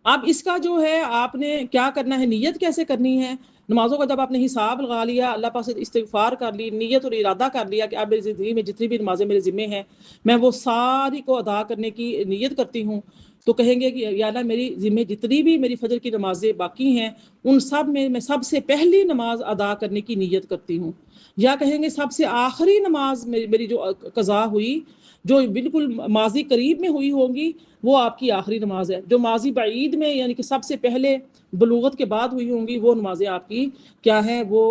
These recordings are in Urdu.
اب اس کا جو ہے آپ نے کیا کرنا ہے، نیت کیسے کرنی ہے نمازوں کا؟ جب آپ نے حساب لگا لیا، اللہ پاک سے استغفار کر لی، نیت اور ارادہ کر لیا کہ اب میری زندگی میں جتنی بھی نمازیں میرے ذمے ہیں میں وہ ساری کو ادا کرنے کی نیت کرتی ہوں، تو کہیں گے کہ یا اللہ میری ذمے جتنی بھی میری فجر کی نمازیں باقی ہیں ان سب میں سب سے پہلی نماز ادا کرنے کی نیت کرتی ہوں، یا کہیں گے سب سے آخری نماز میری جو قضا ہوئی جو بالکل ماضی قریب میں ہوئی ہوگی وہ آپ کی آخری نماز ہے، جو ماضی بعید میں یعنی کہ سب سے پہلے بلوغت کے بعد ہوئی ہوں گی وہ نمازیں آپ کی کیا ہیں، وہ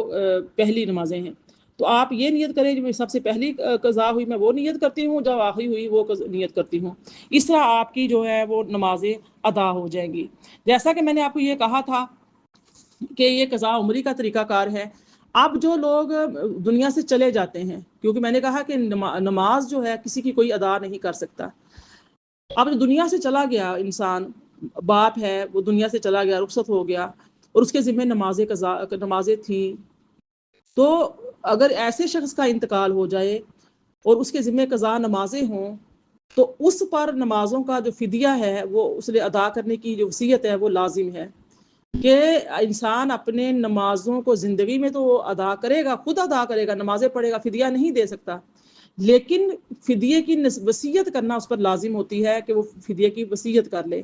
پہلی نمازیں ہیں۔ تو آپ یہ نیت کریں جو سب سے پہلی قضا ہوئی میں وہ نیت کرتی ہوں، جب آخری ہوئی وہ نیت کرتی ہوں، اس طرح آپ کی جو ہے وہ نمازیں ادا ہو جائیں گی۔ جیسا کہ میں نے آپ کو یہ کہا تھا کہ یہ قضاء عمری کا طریقہ کار ہے۔ اب جو لوگ دنیا سے چلے جاتے ہیں، کیونکہ میں نے کہا کہ نماز جو ہے کسی کی کوئی ادا نہیں کر سکتا، اب دنیا سے چلا گیا انسان، باپ ہے وہ دنیا سے چلا گیا، رخصت ہو گیا اور اس کے ذمہ نمازیں تھیں، تو اگر ایسے شخص کا انتقال ہو جائے اور اس کے ذمہ قضا نمازیں ہوں تو اس پر نمازوں کا جو فدیہ ہے وہ اس نے ادا کرنے کی جو وصیت ہے وہ لازم ہے کہ انسان اپنے نمازوں کو زندگی میں تو ادا کرے گا، خود ادا کرے گا، نمازیں پڑھے گا، فدیہ نہیں دے سکتا، لیکن فدیے کی وصیت کرنا اس پر لازم ہوتی ہے کہ وہ فدیے کی وصیت کر لے۔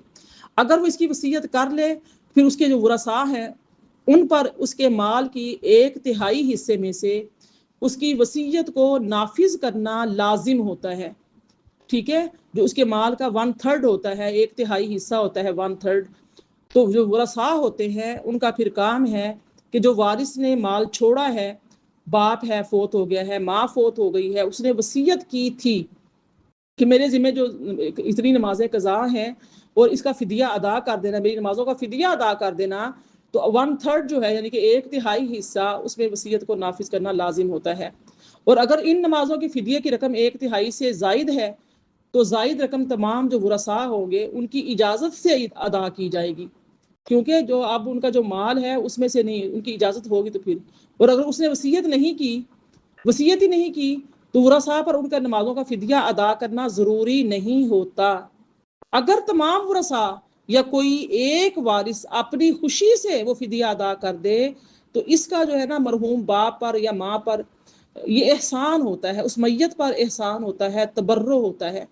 اگر وہ اس کی وصیت کر لے پھر اس کے جو ورثاء ہیں ان پر اس کے مال کی 1/3 حصے میں سے اس کی وصیت کو نافذ کرنا لازم ہوتا ہے، ٹھیک ہے، جو اس کے مال کا 1/3 ہوتا ہے، 1/3 حصہ ہوتا ہے 1/3، تو جو ورثاء ہوتے ہیں ان کا پھر کام ہے کہ جو وارث نے مال چھوڑا ہے، باپ ہے فوت ہو گیا ہے، ماں فوت ہو گئی ہے، اس نے وصیت کی تھی کہ میرے ذمہ جو اتنی نمازیں قضا ہیں اور اس کا فدیہ ادا کر دینا، میری نمازوں کا فدیہ ادا کر دینا، تو 1/3 جو ہے یعنی کہ 1/3 حصہ اس میں وصیت کو نافذ کرنا لازم ہوتا ہے۔ اور اگر ان نمازوں کی فدیے کی رقم 1/3 سے زائد ہے تو زائد رقم تمام جو ورثاء ہوں گے ان کی اجازت سے ادا کی جائے گی، کیونکہ جو اب ان کا جو مال ہے اس میں سے نہیں، ان کی اجازت ہوگی تو پھر، اور اگر اس نے وصیت ہی نہیں کی تو ورثاء پر ان کا نمازوں کا فدیہ ادا کرنا ضروری نہیں ہوتا۔ اگر تمام ورثاء یا کوئی ایک وارث اپنی خوشی سے وہ فدیہ ادا کر دے تو اس کا جو ہے نا مرحوم باپ پر یا ماں پر یہ احسان ہوتا ہے، اس میت پر احسان ہوتا ہے، تبرع ہوتا ہے۔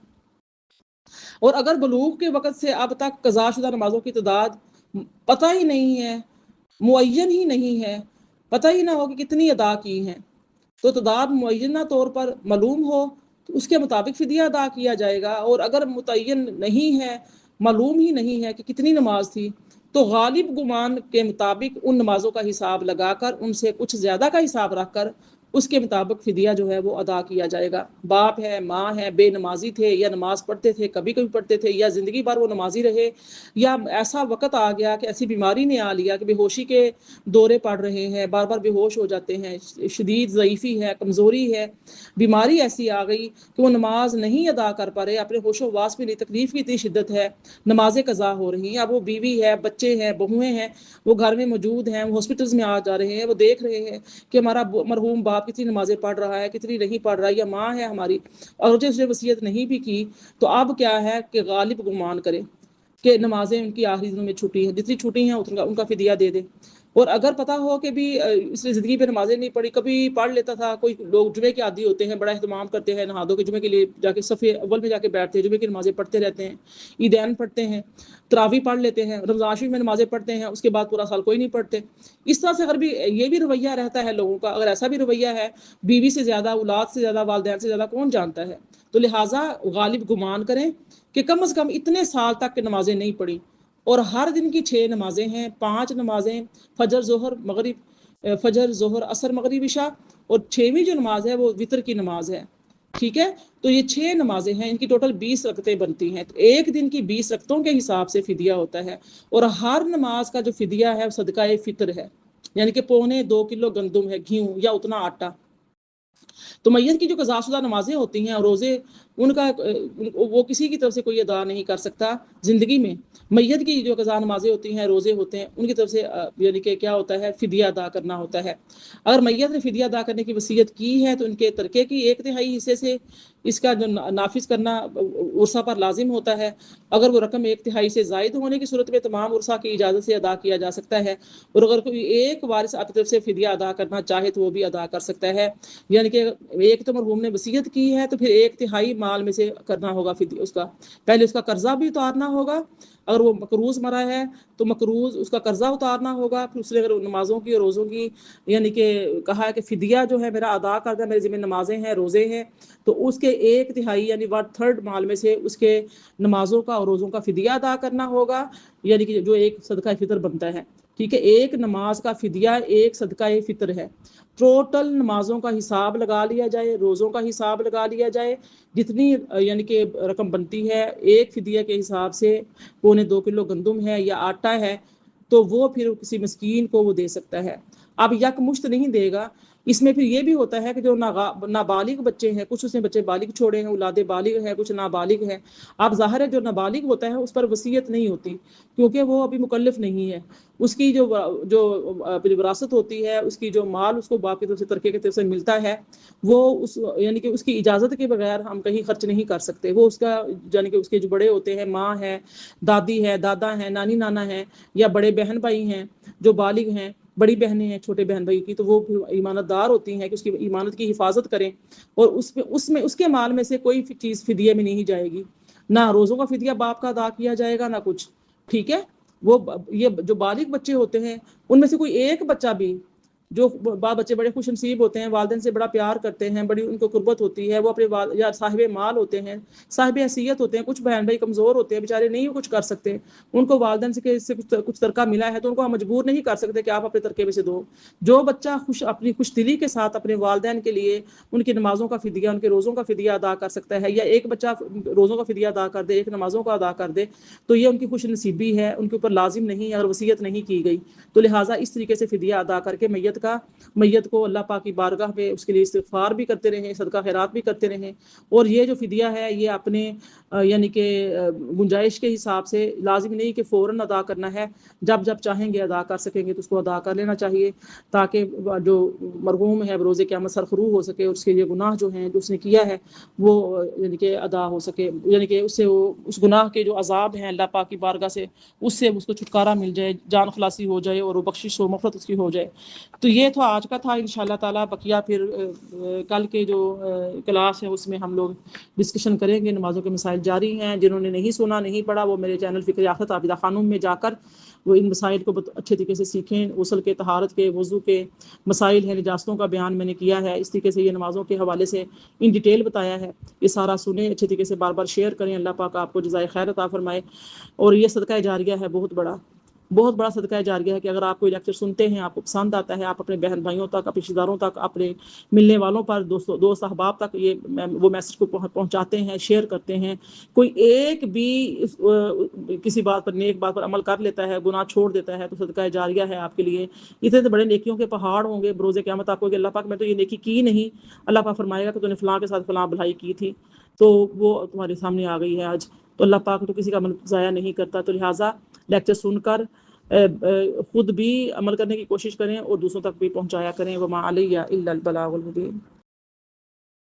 اور اگر بلوغ کے وقت سے اب تک قضا شدہ نمازوں کی تعداد پتہ ہی نہیں ہے، معین ہی نہیں ہے، پتہ ہی نہ ہو کہ کتنی ادا کی ہیں، تو تعداد معینہ طور پر معلوم ہو تو اس کے مطابق فدیہ ادا کیا جائے گا، اور اگر متعین نہیں ہے، معلوم ہی نہیں ہے کہ کتنی نماز تھی، تو غالب گمان کے مطابق ان نمازوں کا حساب لگا کر ان سے کچھ زیادہ کا حساب رکھ کر اس کے مطابق فدیہ جو ہے وہ ادا کیا جائے گا۔ باپ ہے، ماں ہے، بے نمازی تھے یا نماز پڑھتے تھے، کبھی کبھی پڑھتے تھے، یا زندگی بھر وہ نمازی رہے، یا ایسا وقت آ گیا کہ ایسی بیماری نے آ لیا کہ بے ہوشی کے دورے پڑ رہے ہیں، بار بار بے ہوش ہو جاتے ہیں، شدید ضعیفی ہے، کمزوری ہے، بیماری ایسی آ گئی کہ وہ نماز نہیں ادا کر پا رہے، اپنے ہوش و واس میں نہیں، تکلیف کی اتنی شدت ہے، نمازیں قضا ہو رہی ہیں، اب وہ بیوی ہے، بچے ہیں، بہویں ہیں، وہ گھر میں موجود ہیں، وہ ہاسپٹلز میں آ جا رہے ہیں، وہ دیکھ رہے ہیں کہ ہمارا مرحوم باپ کتنی نمازیں پڑھ رہا ہے، کتنی نہیں پڑھ رہا، یا ماں ہے ہماری اور اس نے وصیت نہیں بھی کی، تو اب کیا ہے کہ غالب گمان کرے کہ نمازیں ان کی آخری دنوں میں چھٹی ہیں، جتنی چھٹی ہیں ان کا فدیہ دے دے۔ اور اگر پتہ ہو کہ بھی اس نے زندگی پہ نمازیں نہیں پڑھی، کبھی پڑھ لیتا تھا، کوئی لوگ جمعے کے عادی ہوتے ہیں، بڑا اہتمام کرتے ہیں، نہا دھو کے جمعے کے لیے جا کے صف اول میں جا کے بیٹھتے ہیں، جمعے کی نمازیں پڑھتے رہتے ہیں، عیدین پڑھتے ہیں، تراویح پڑھ لیتے ہیں، رمضان شریف میں نمازیں پڑھتے ہیں، اس کے بعد پورا سال کوئی نہیں پڑھتے۔ اس طرح سے اگر بھی یہ بھی رویہ رہتا ہے لوگوں کا، اگر ایسا بھی رویہ ہے، بیوی سے زیادہ، اولاد سے زیادہ، والدین سے زیادہ کون جانتا ہے، تو لہٰذا غالب گمان کریں کہ کم از کم اتنے سال تک کہ نمازیں نہیں پڑھی، اور ہر دن کی 6 نمازیں ہیں، 5 نمازیں فجر ظہر مغرب، فجر ظہر عصر مغرب عشاء، اور 6ویں جو نماز ہے وہ وتر کی نماز ہے، ٹھیک ہے، تو یہ 6 نمازیں ہیں، ان کی ٹوٹل 20 رکعتیں بنتی ہیں، تو ایک دن کی 20 رکعتوں کے حساب سے فدیہ ہوتا ہے، اور ہر نماز کا جو فدیہ ہے وہ صدقہ فطر ہے، یعنی کہ 2.25 کلو گندم ہے، گھیوں یا اتنا آٹا۔ تو میت کی جو قضا شدہ نمازیں ہوتی ہیں اور روزے، ان کا وہ کسی کی طرف سے کوئی ادا نہیں کر سکتا زندگی میں۔ میت کی جو قضا نمازیں ہوتی ہیں، روزے ہوتے ہیں، ان کی طرف سے یعنی کہ کیا ہوتا ہے، فدیہ ادا کرنا ہوتا ہے۔ اگر میت نے فدیہ ادا کرنے کی وصیت کی ہے تو ان کے ترکے کی 1/3 حصے سے اس کا جو نافذ کرنا ورثہ پر لازم ہوتا ہے۔ اگر وہ رقم 1/3 سے زائد ہونے کی صورت میں تمام ورثہ کی اجازت سے ادا کیا جا سکتا ہے، اور اگر کوئی ایک وارث اپنی طرف سے فدیہ ادا کرنا چاہے تو وہ بھی ادا کر سکتا ہے۔ یعنی کہ ایک تو مرحوم نے وصیت کی ہے تو پھر 1/3 مال میں سے کرنا ہوگا فدیہ، اس کا پہلے اس کا قرضہ بھی اتارنا ہوگا، اگر وہ مقروض مرا ہے تو مقروض اس کا قرضہ اتارنا ہوگا، پھر اس نے اگر نمازوں کی اور روزوں کی یعنی کہ کہا ہے کہ فدیہ جو ہے میرا ادا کر دیں، میرے ذمہ نمازیں ہیں، روزے ہیں، تو اس کے 1/3 یعنی 1/3 مال میں سے اس کے نمازوں کا اور روزوں کا فدیہ ادا کرنا ہوگا، یعنی کہ جو ایک صدقہ فطر بنتا ہے۔ ٹھیک ہے، ایک نماز کا فدیہ ایک صدقہ فطر ہے۔ ٹوٹل نمازوں کا حساب لگا لیا جائے، روزوں کا حساب لگا لیا جائے، جتنی یعنی کہ رقم بنتی ہے ایک فدیہ کے حساب سے 1.25 کلو گندم ہے یا آٹا ہے، تو وہ پھر کسی مسکین کو وہ دے سکتا ہے۔ اب یک مشت نہیں دے گا، اس میں پھر یہ بھی ہوتا ہے کہ جو نابالغ بچے ہیں، کچھ اس نے بچے بالغ چھوڑے ہیں، اولاد بالغ ہے، کچھ نابالغ ہے۔ اب ظاہر ہے جو نابالغ ہوتا ہے اس پر وصیت نہیں ہوتی کیونکہ وہ ابھی مکلف نہیں ہے، اس کی جو وراثت ہوتی ہے، اس کی جو مال اس کو باپ کی طرف سے ترکے کی طرف سے ملتا ہے، وہ یعنی کہ اس کی اجازت کے بغیر ہم کہیں خرچ نہیں کر سکتے۔ وہ اس کا یعنی کہ اس کے جو بڑے ہوتے ہیں، ماں ہے، دادی ہے، دادا ہے، نانی نانا ہے، یا بڑے بہن بھائی ہیں جو بالغ ہیں، بڑی بہنیں ہیں چھوٹے بہن بھائی کی، تو وہ ایمانت دار ہوتی ہیں کہ اس کی ایمانت کی حفاظت کریں، اور اس کے مال میں سے کوئی چیز فدیے میں نہیں جائے گی، نہ روزوں کا فدیہ باپ کا ادا کیا جائے گا نہ کچھ۔ ٹھیک ہے، وہ یہ جو بالغ بچے ہوتے ہیں ان میں سے کوئی ایک بچہ بھی، جو بچے بڑے خوش نصیب ہوتے ہیں، والدین سے بڑا پیار کرتے ہیں، بڑی ان کو قربت ہوتی ہے، وہ اپنے یا صاحب مال ہوتے ہیں، صاحب حیثیت ہوتے ہیں، کچھ بہن بھائی کمزور ہوتے ہیں، بیچارے نہیں کچھ کر سکتے، ان کو والدین سے کچھ ترکہ ملا ہے تو ان کو ہم مجبور نہیں کر سکتے کہ آپ اپنے ترکے میں سے دو۔ جو بچہ اپنی خوش دلی کے ساتھ اپنے والدین کے لیے ان کی نمازوں کا فدیہ، ان کے روزوں کا فدیہ ادا کر سکتا ہے، یا ایک بچہ روزوں کا فدیہ ادا کر دے، ایک نمازوں کا ادا کر دے، تو یہ ان کی خوش نصیبی ہے، ان کے اوپر لازم نہیں ہے اور وصیت نہیں کی گئی، تو لہٰذا اس طریقے سے فدیہ ادا کر کے میت کو اللہ پاک کی بارگاہ میں اس کے لیے استغفار بھی کرتے رہیں، صدقہ خیرات بھی کرتے رہیں، اور یہ جو فدیہ ہے یہ اپنے یعنی کہ گنجائش کے حساب سے لازم نہیں کہ فوراً ادا کرنا ہے، جب چاہیں گے ادا کر سکیں گے تو اس کو ادا کر لینا چاہیے، تاکہ جو مرحوم ہے بروز قیامت سرخرو ہو سکے، اور اس کے لیے گناہ جو ہیں جو اس نے کیا ہے وہ یعنی کہ ادا ہو سکے، یعنی کہ اس سے اس گناہ کے جو عذاب ہیں اللہ پاک کی بارگاہ سے اس سے اس کو چھٹکارا مل جائے، جان خلاصی ہو جائے، اور وہ بخشش و مغفرت اس کی ہو جائے۔ تو یہ تو آج کا تھا، انشاءاللہ تعالیٰ بقیہ پھر کل کے جو کلاس ہے اس میں ہم لوگ ڈسکشن کریں گے۔ نمازوں کے مسائل جاری ہیں، جنہوں نے نہیں سنا نہیں پڑھا وہ میرے چینل فکر یافت عابدہ خانم میں جا کر وہ ان مسائل کو اچھے طریقے سے سیکھیں۔ غسل کے، طہارت کے، وضو کے مسائل ہیں، نجاستوں کا بیان میں نے کیا ہے، اس طریقے سے یہ نمازوں کے حوالے سے ان ڈیٹیل بتایا ہے، یہ سارا سنیں اچھے طریقے سے، بار بار شیئر کریں، اللہ پاک آپ کو جزائے خیر عطا فرمائے۔ اور یہ صدقہ جاریہ ہے، بہت بڑا صدقہ جاریہ ہے کہ اگر آپ کوئی لیکچر سنتے ہیں، آپ کو پسند آتا ہے، آپ اپنے بہن بھائیوں تک، اپنے رشتہ داروں تک، اپنے ملنے والوں پر، دوست احباب تک وہ میسج کو پہنچاتے ہیں، شیئر کرتے ہیں، کوئی ایک بھی کسی بات پر، نیک بات پر عمل کر لیتا ہے، گناہ چھوڑ دیتا ہے، تو صدقہ جاریہ ہے آپ کے لیے۔ اتنے تو بڑے نیکیوں کے پہاڑ ہوں گے بروز قیامت، آپ کو کہ اللہ پاک میں تو یہ نیکی کی نہیں، اللہ پاک فرمائے گا کہ تو نے فلاں کے ساتھ فلاں بھلائی کی تھی، تو وہ تمہارے سامنے آ گئی ہے آج۔ تو اللہ پاک تو کسی کا عمل ضائع نہیں کرتا، تو لہٰذا لیکچر سن کر خود بھی عمل کرنے کی کوشش کریں اور دوسروں تک بھی پہنچایا کریں۔ وما علیہ الا البلاغ المبین۔